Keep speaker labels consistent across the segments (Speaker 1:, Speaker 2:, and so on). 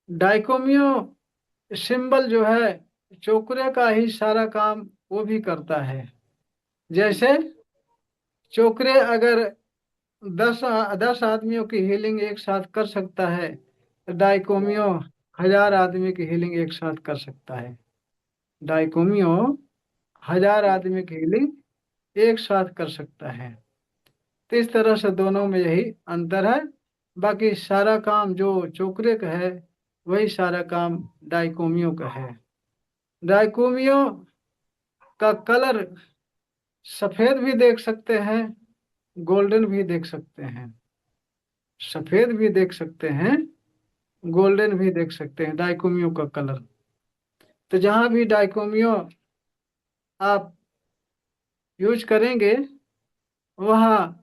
Speaker 1: डाइकोमियो symbol जो है चोकरे का ही सारा काम वो भी करता है। जैसे चोकरे अगर 10 आदमियों की हीलिंग एक साथ कर सकता है, तो डाइकोमियो 1000 आदमी की हीलिंग एक साथ कर सकता है। डाइकोमियो 1000 आदमी की हीलिंग एक साथ कर सकता है। तो इस तरह से दोनों में यही अंतर है। बाकी सारा काम जो चोकरे का है वही सारा काम डाइकोमियो का है। डाइकोमियो का कलर सफेद भी देख सकते हैं, गोल्डन भी देख सकते हैं। सफेद भी देख सकते हैं, गोल्डन भी देख सकते हैं डाइकोमियो का कलर। तो जहां भी डाइकोमियो आप यूज करेंगे वहाँ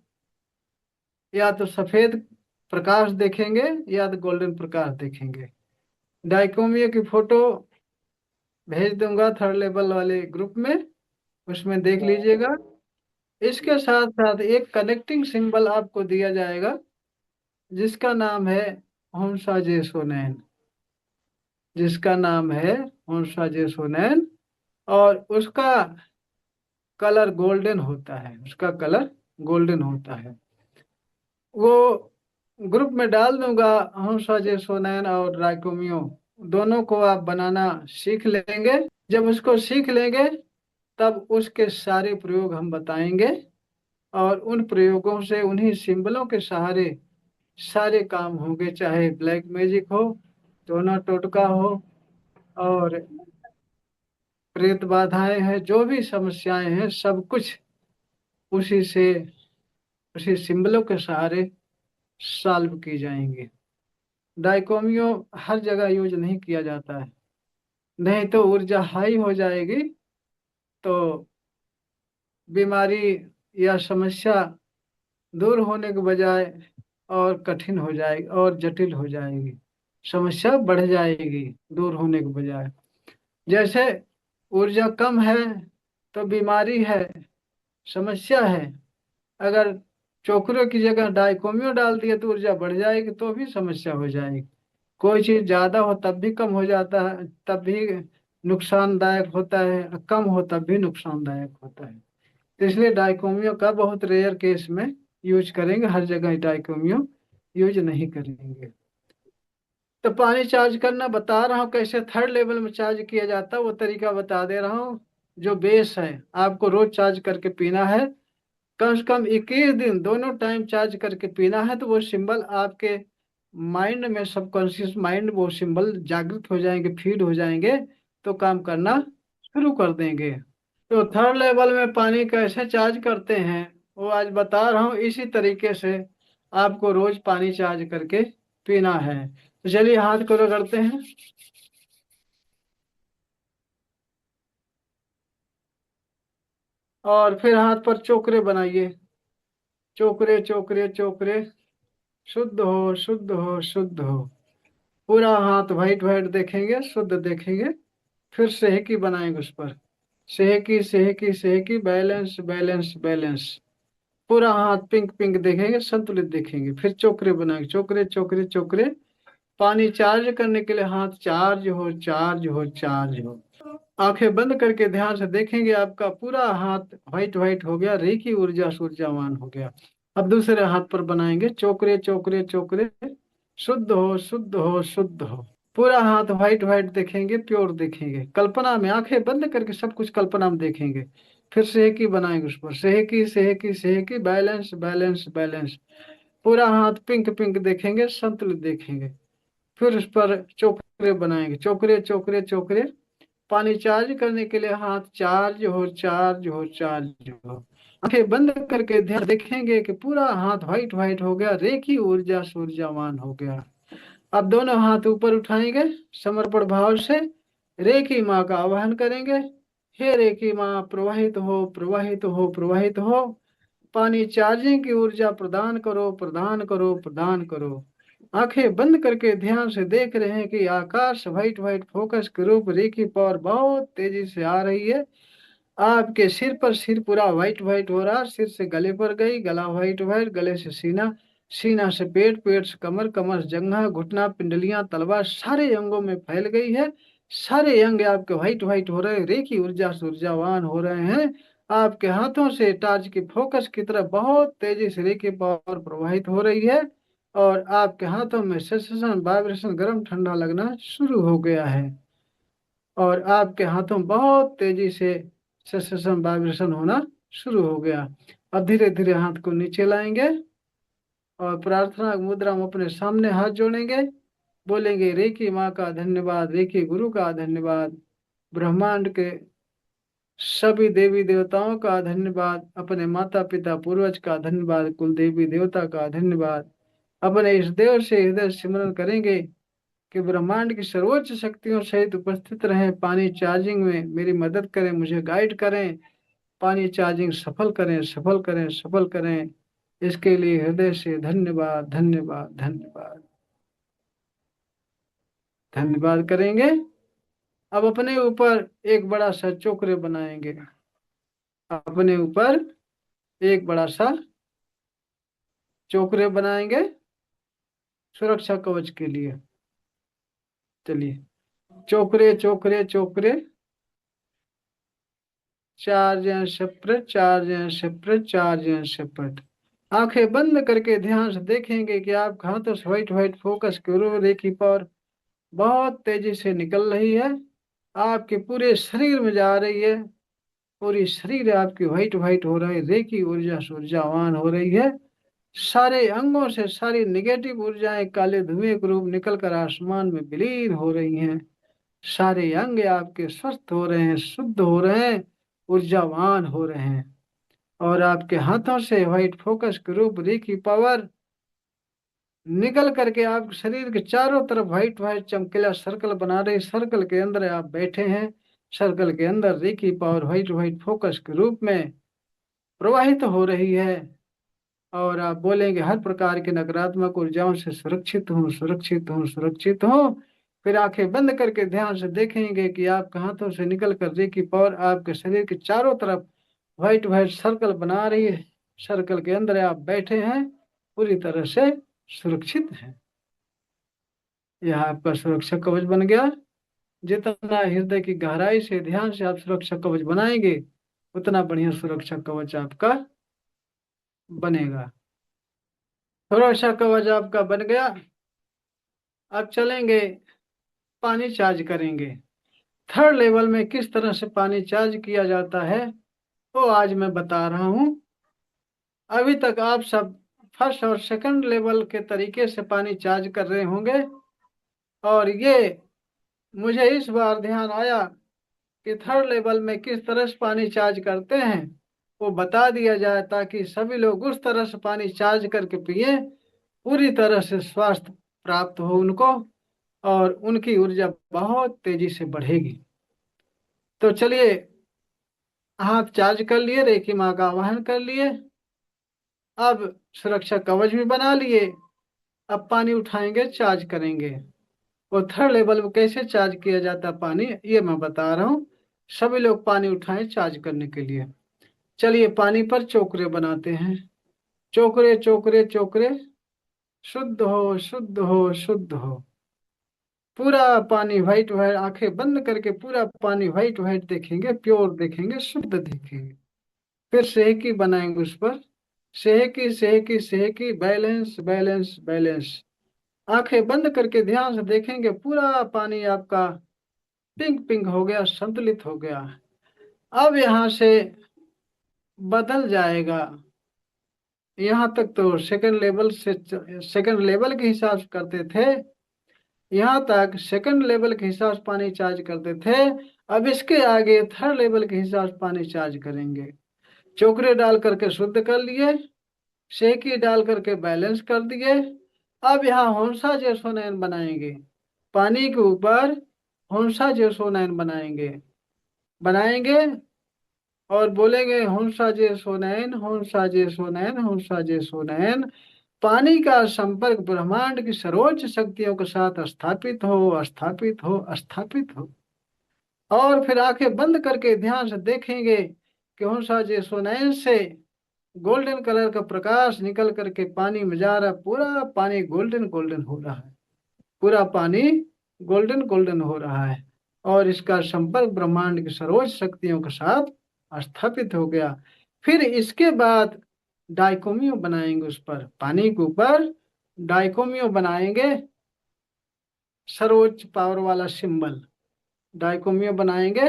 Speaker 1: या तो सफेद प्रकाश देखेंगे या तो गोल्डन प्रकाश देखेंगे। डाइकोमियो की फोटो भेज दूंगा थर्ड लेवल वाले ग्रुप में, उसमें देख लीजिएगा। इसके साथ साथ एक कनेक्टिंग सिंबल आपको दिया जाएगा जिसका नाम है होन्सा जेसोनैन। जिसका नाम है होन्सा जेसोनैन, और उसका कलर गोल्डन होता है। उसका कलर गोल्डन होता है। वो ग्रुप में डाल दूंगा। होन्सा जेसोनैन और राइकोमियो दोनों को आप बनाना सीख लेंगे। जब उसको सीख लेंगे तब उसके सारे प्रयोग हम बताएंगे, और उन प्रयोगों से उन्हीं सिंबलों के सहारे सारे काम होंगे, चाहे ब्लैक मैजिक हो, टोना टोटका हो, और प्रेत बाधाएं हैं, जो भी समस्याएं हैं सब कुछ उसी से उसी सिंबलों के सहारे सॉल्व की जाएंगी। डाइकोमियो हर जगह यूज नहीं किया जाता है, नहीं तो ऊर्जा हाई हो जाएगी तो बीमारी या समस्या दूर होने के बजाय और कठिन हो जाएगी और जटिल हो जाएगी। समस्या बढ़ जाएगी दूर होने के बजाय। जैसे ऊर्जा कम है तो बीमारी है, समस्या है। अगर चोकरों की जगह डाइकोमियो डाल दिए तो ऊर्जा बढ़ जाएगी तो भी समस्या हो जाएगी। कोई चीज ज्यादा हो तब भी कम हो जाता है, तब भी नुकसानदायक होता है, कम हो तब भी नुकसानदायक होता है। तो इसलिए डाइकोमियो का बहुत रेयर केस में यूज करेंगे, हर जगह डाइकोमियो यूज नहीं करेंगे। तो पानी चार्ज करना बता रहा हूँ कैसे थर्ड लेवल में चार्ज किया जाता है, वो तरीका बता दे रहा हूँ। जो बेस है आपको रोज चार्ज करके पीना है, कम से कम 21 दिन दोनों टाइम चार्ज करके पीना है। तो वो सिंबल आपके माइंड में, सबकॉन्शियस माइंड, वो सिंबल जागृत हो जाएंगे, फीड हो जाएंगे, तो काम करना शुरू कर देंगे। तो थर्ड लेवल में पानी कैसे चार्ज करते हैं वो आज बता रहा हूँ। इसी तरीके से आपको रोज पानी चार्ज करके पीना है। तो चलिए हाथ को रगड़ते हैं। और फिर हाथ पर चोकरे बनाइए। चोकरे चोकरे चोकरे, शुद्ध हो शुद्ध हो शुद्ध हो। पूरा हाथ वाइट वाइट देखेंगे, शुद्ध देखेंगे। फिर सेहकी बनाएंगे उस पर। सेहकी सेहकी सेहकी, बैलेंस बैलेंस बैलेंस। पूरा हाथ पिंक पिंक देखेंगे, संतुलित देखेंगे। फिर चोकरे बनाएंगे, चोकरे चोकरे चोकरे। पानी चार्ज करने के लिए हाथ चार्ज हो चार्ज हो चार्ज हो। आंखें बंद करके ध्यान से देखेंगे, आपका पूरा हाथ व्हाइट व्हाइट हो गया, रेखी ऊर्जा ऊर्जावान हो गया। अब दूसरे हाथ पर बनाएंगे चोकरे चोकरे चोकरे, शुद्ध हो शुद्ध हो शुद्ध हो। पूरा हाथ व्हाइट व्हाइट देखेंगे, प्योर देखेंगे। कल्पना में आंखें बंद करके सब कुछ कल्पना में देखेंगे। फिर सेहकी बनाएंगे उस पर, सेहकी सेहकी सेहकी, बैलेंस बैलेंस बैलेंस। पूरा हाथ पिंक पिंक देखेंगे, संतुलित देखेंगे। फिर उस पर चोकरे बनाएंगे, चोकरे चोकरे चोकरे। पानी चार्ज करने के लिए हाथ चार्ज हो चार्ज हो चार्ज हो। आंखें बंद करके ध्यान देखेंगे कि पूरा हाथ व्हाइट व्हाइट हो गया, रेखी ऊर्जा ऊर्जावान हो गया। अब दोनों हाथ ऊपर उठाएंगे समर्पण भाव से, रेखी माँ का आवाहन करेंगे। हे रेखी माँ, प्रवाहित हो प्रवाहित हो प्रवाहित हो। पानी चार्जिंग की ऊर्जा प्रदान करो प्रदान करो प्रदान करो। आंखें बंद करके ध्यान से देख रहे हैं कि आकाश व्हाइट व्हाइट फोकस के रूप रेखी पावर बहुत तेजी से आ रही है। आपके सिर पर, सिर पूरा व्हाइट व्हाइट हो रहा, सिर से गले पर गई, गला व्हाइट व्हाइट, गले से सीना सीना से पेट, पेट से कमर, कमर से जंघा, घुटना, पिंडलियां, तलवा सारे अंगों में फैल गई है। सारे अंग आपके व्हाइट व्हाइट हो रहे हैं, रेखी ऊर्जा से ऊर्जावान हो रहे हैं। आपके हाथों से टार्च की फोकस की तरफ बहुत तेजी से रेखी पावर प्रवाहित हो रही है। और आपके हाथों में सेंसेशन, वाइब्रेशन, गर्म ठंडा लगना शुरू हो गया है। और आपके हाथों में बहुत तेजी से सेंसेशन, वाइब्रेशन होना शुरू हो गया। अब धीरे धीरे हाथ को नीचे लाएंगे और प्रार्थना मुद्रा में अपने सामने हाथ जोड़ेंगे। बोलेंगे, रेकी माँ का धन्यवाद, रेकी गुरु का धन्यवाद, ब्रह्मांड के सभी देवी देवताओं का धन्यवाद, अपने माता पिता पूर्वज का धन्यवाद, कुल देवी देवता का धन्यवाद। अपने इस देव से हृदय सिमरन करेंगे कि ब्रह्मांड की सर्वोच्च शक्तियों सहित उपस्थित रहें, पानी चार्जिंग में मेरी मदद करें, मुझे गाइड करें, पानी चार्जिंग सफल करें, सफल करें, सफल करें। इसके लिए हृदय से धन्यवाद, धन्यवाद, धन्यवाद, धन्यवाद करेंगे। अब अपने ऊपर एक बड़ा सा चोकर बनाएंगे, अपने ऊपर एक बड़ा सा चोकर बनाएंगे सुरक्षा कवच के लिए। चलिए, चोकरे चोकरे चोकरे, charge and separate, charge and separate, charge and separate. आंखें बंद करके ध्यान से देखेंगे कि आप हाथों से व्हाइट व्हाइट फोकस के रेखी पावर बहुत तेजी से निकल रही है, आपके पूरे शरीर में जा रही है। पूरी शरीर आपकी व्हाइट व्हाइट हो रही है, रेखी ऊर्जा से ऊर्जावान हो रही है। सारे अंगों से सारी निगेटिव ऊर्जाएं काले धुएं के रूप निकल कर आसमान में विलीन हो रही हैं। सारे अंग आपके स्वस्थ हो रहे हैं, शुद्ध हो रहे हैं, ऊर्जावान हो रहे हैं। और आपके हाथों से व्हाइट फोकस के रूप रेखी पावर निकल करके आप शरीर के चारों तरफ व्हाइट व्हाइट चमकीला सर्कल बना रहे। सर्कल के अंदर आप बैठे हैं, सर्कल के अंदर रेखी पावर व्हाइट व्हाइट फोकस के रूप में प्रवाहित हो रही है। और आप बोलेंगे, हर प्रकार के नकारात्मक ऊर्जाओं से सुरक्षित हूँ, सुरक्षित हूँ, सुरक्षित हूँ। फिर आंखें बंद करके ध्यान से देखेंगे कि आपके हाथों से निकल कर रेखी पावर आपके शरीर के चारों तरफ व्हाइट व्हाइट सर्कल बना रही है। सर्कल के अंदर आप बैठे हैं, पूरी तरह से सुरक्षित हैं। यह आपका सुरक्षा कवच बन गया। जितना हृदय की गहराई से ध्यान से आप सुरक्षा कवच बनाएंगे, उतना बढ़िया सुरक्षा कवच आपका बनेगा। सुरक्षा कवच आपका बन गया। अब चलेंगे, पानी चार्ज करेंगे। थर्ड लेवल में किस तरह से पानी चार्ज किया जाता है वो आज मैं बता रहा हूँ। अभी तक आप सब फर्स्ट और सेकंड लेवल के तरीके से पानी चार्ज कर रहे होंगे। और ये मुझे इस बार ध्यान आया कि थर्ड लेवल में किस तरह से पानी चार्ज करते हैं वो बता दिया जाए, ताकि सभी लोग उस तरह से पानी चार्ज करके पिए, पूरी तरह से स्वास्थ्य प्राप्त हो उनको और उनकी ऊर्जा बहुत तेजी से बढ़ेगी। तो चलिए, हाथ चार्ज कर लिए, रेखी माँ का आवाहन कर लिए, अब सुरक्षा कवच भी बना लिए। अब पानी उठाएंगे, चार्ज करेंगे। और थर्ड लेवल में कैसे चार्ज किया जाता है पानी, ये मैं बता रहा हूँ। सभी लोग पानी उठाएं चार्ज करने के लिए। चलिए, पानी पर चोकरे बनाते हैं। चोकरे चोकरे चोकरे, शुद्ध हो, शुद्ध हो, शुद्ध हो। पूरा पानी व्हाइट व्हाइट, आंखें बंद करके पूरा पानी व्हाइट व्हाइट देखेंगे, प्योर देखेंगे, शुद्ध देखेंगे। फिर सेहकी बनाएंगे उस पर, सेहकी सेहकी सेहकी, बैलेंस बैलेंस बैलेंस। आंखें बंद करके ध्यान से देखेंगे, पूरा पानी आपका पिंक पिंक हो गया, संतुलित हो गया। अब यहाँ से बदल जाएगा। यहाँ तक तो सेकंड लेवल से, सेकंड लेवल के हिसाब से करते थे, यहाँ तक सेकंड लेवल के हिसाब से पानी चार्ज करते थे। अब इसके आगे थर्ड लेवल के हिसाब से पानी चार्ज करेंगे। चोकरे डाल करके शुद्ध कर लिए, सेकी डाल करके बैलेंस कर दिए। अब यहाँ होंसा जेसोनाइन बनाएंगे, पानी के ऊपर होंसा जेसोनाइन बनाएंगे, बनाएंगे और बोलेंगे, होंसा जेसोनाइन, होंसा जेसोनाइन, होंसा जेसोनाइन। पानी का संपर्क ब्रह्मांड की सर्वोच्च शक्तियों के साथ स्थापित हो, स्थापित हो, स्थापित हो। और फिर आंखें बंद करके ध्यान से देखेंगे कि होंसा जेसोनाइन से गोल्डन कलर का प्रकाश निकल करके पानी में जा रहा है, पूरा पानी गोल्डन गोल्डन हो रहा है, पूरा पानी गोल्डन गोल्डन हो रहा है। और इसका संपर्क ब्रह्मांड की सर्वोच्च शक्तियों के साथ स्थापित हो गया। फिर इसके बाद डाइकोमियो बनाएंगे, उस पर पानी के ऊपर डाइकोमियो बनाएंगे, सर्वोच्च पावर वाला सिंबल डाइकोमियो बनाएंगे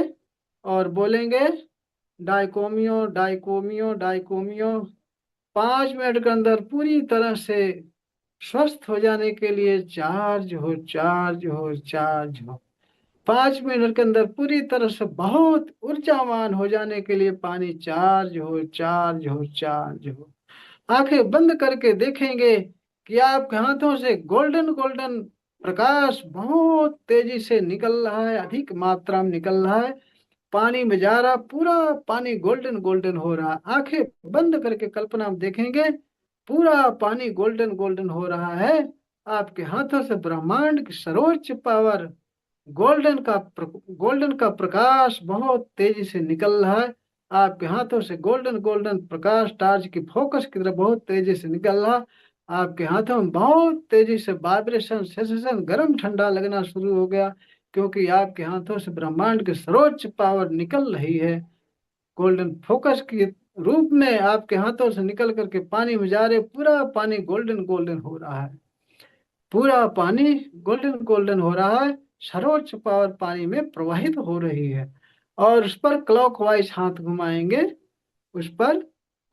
Speaker 1: और बोलेंगे डाइकोमियो डाइकोमियो डाइकोमियो। 5 मिनट के अंदर पूरी तरह से स्वस्थ हो जाने के लिए चार्ज हो चार्ज हो चार्ज हो। 5 मिनट के अंदर पूरी तरह से बहुत ऊर्जावान हो जाने के लिए पानी चार्ज हो चार्ज हो चार्ज हो। आंखें बंद करके देखेंगे कि आपके हाथों से गोल्डन गोल्डन प्रकाश बहुत तेजी से निकल रहा है, अधिक मात्रा में निकल रहा है, पानी में जा रहा, पूरा पानी गोल्डन गोल्डन हो रहा। आंखें बंद करके कल्पना में देखेंगे पूरा पानी गोल्डन गोल्डन हो रहा है। आपके हाथों से ब्रह्मांड की सर्वोच्च पावर गोल्डन का प्रकाश बहुत तेजी से निकल रहा है। आपके हाथों से गोल्डन गोल्डन प्रकाश टार्च की फोकस की तरह बहुत तेजी से निकल रहा। आपके हाथों में बहुत तेजी से वाइब्रेशन सेंसेशन गर्म ठंडा लगना शुरू हो गया, क्योंकि आपके हाथों से ब्रह्मांड की सर्वोच्च पावर निकल रही है। गोल्डन फोकस के रूप में आपके हाथों से निकल करके पानी में जा रहे, पूरा पानी गोल्डन गोल्डन हो रहा है, पूरा पानी गोल्डन गोल्डन हो रहा है। सर्वोच्च पावर पानी में प्रवाहित हो रही है। और उस पर क्लॉकवाइज हाथ घुमाएंगे, उस पर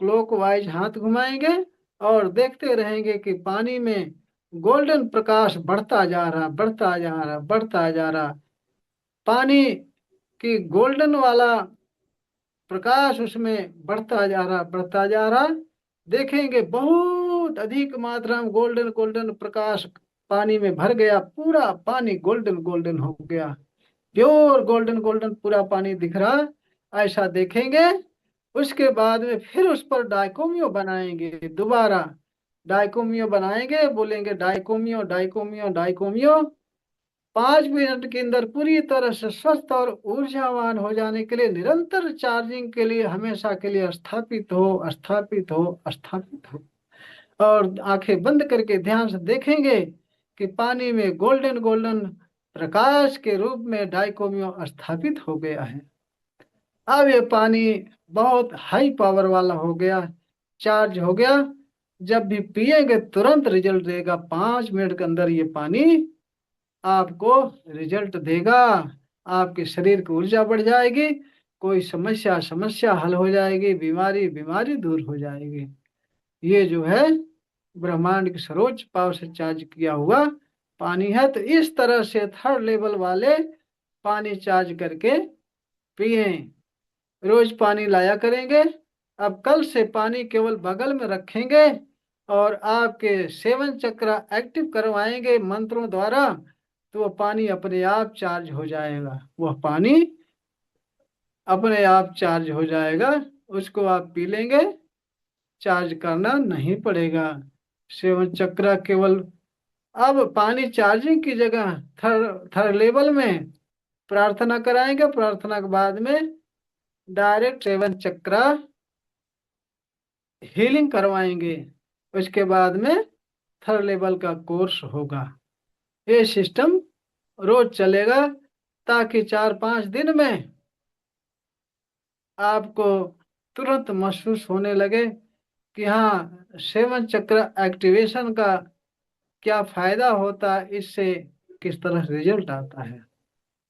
Speaker 1: क्लॉकवाइज हाथ घुमाएंगे और देखते रहेंगे कि पानी में गोल्डन प्रकाश बढ़ता जा रहा, बढ़ता जा रहा, बढ़ता जा रहा। पानी की गोल्डन वाला प्रकाश उसमें बढ़ता जा रहा, बढ़ता जा रहा। देखेंगे बहुत अधिक मात्रा में गोल्डन गोल्डन प्रकाश पानी में भर गया, पूरा पानी गोल्डन गोल्डन हो गया, प्योर गोल्डन गोल्डन पूरा पानी दिख रहा। ऐसा देखेंगे। उसके बाद में फिर उस पर डाइकोमियो बनाएंगे, दोबारा डाइकोमियो बनाएंगे, बोलेंगे डाइकोमियो डाइकोमियो डाइकोमियो। 5 मिनट के अंदर पूरी तरह से स्वस्थ और ऊर्जावान हो जाने के लिए, निरंतर चार्जिंग के लिए, हमेशा के लिए स्थापित हो स्थापित हो स्थापित हो। और आंखें बंद करके ध्यान से देखेंगे कि पानी में गोल्डन गोल्डन प्रकाश के रूप में डाइकोमियो स्थापित हो गया है। अब ये पानी बहुत हाई पावर वाला हो गया, चार्ज हो गया। जब भी पिएंगे तुरंत रिजल्ट देगा, 5 मिनट के अंदर ये पानी आपको रिजल्ट देगा। आपके शरीर की ऊर्जा बढ़ जाएगी, कोई समस्या समस्या हल हो जाएगी, बीमारी बीमारी दूर हो जाएगी। ये जो है ब्रह्मांड की सर्वोच्च पावर से चार्ज किया हुआ पानी है। तो इस तरह से 3rd लेवल वाले पानी चार्ज करके पिए, रोज पानी लाया करेंगे। अब कल से पानी केवल बगल में रखेंगे और आपके 7 चक्र एक्टिव करवाएंगे मंत्रों द्वारा, तो वह पानी अपने आप चार्ज हो जाएगा, वह पानी अपने आप चार्ज हो जाएगा। उसको आप पी लेंगे, चार्ज करना नहीं पड़ेगा। 7 चक्र केवल, अब पानी चार्जिंग की जगह थर्ड लेवल में प्रार्थना कराएंगे, प्रार्थना के बाद में डायरेक्ट 7 चक्र हीलिंग करवाएंगे। उसके बाद में 3rd लेवल का कोर्स होगा। ये सिस्टम रोज चलेगा, ताकि 4-5 दिन में आपको तुरंत महसूस होने लगे कि हाँ, 7 चक्र एक्टिवेशन का क्या फायदा होता है, इससे किस तरह रिजल्ट आता है।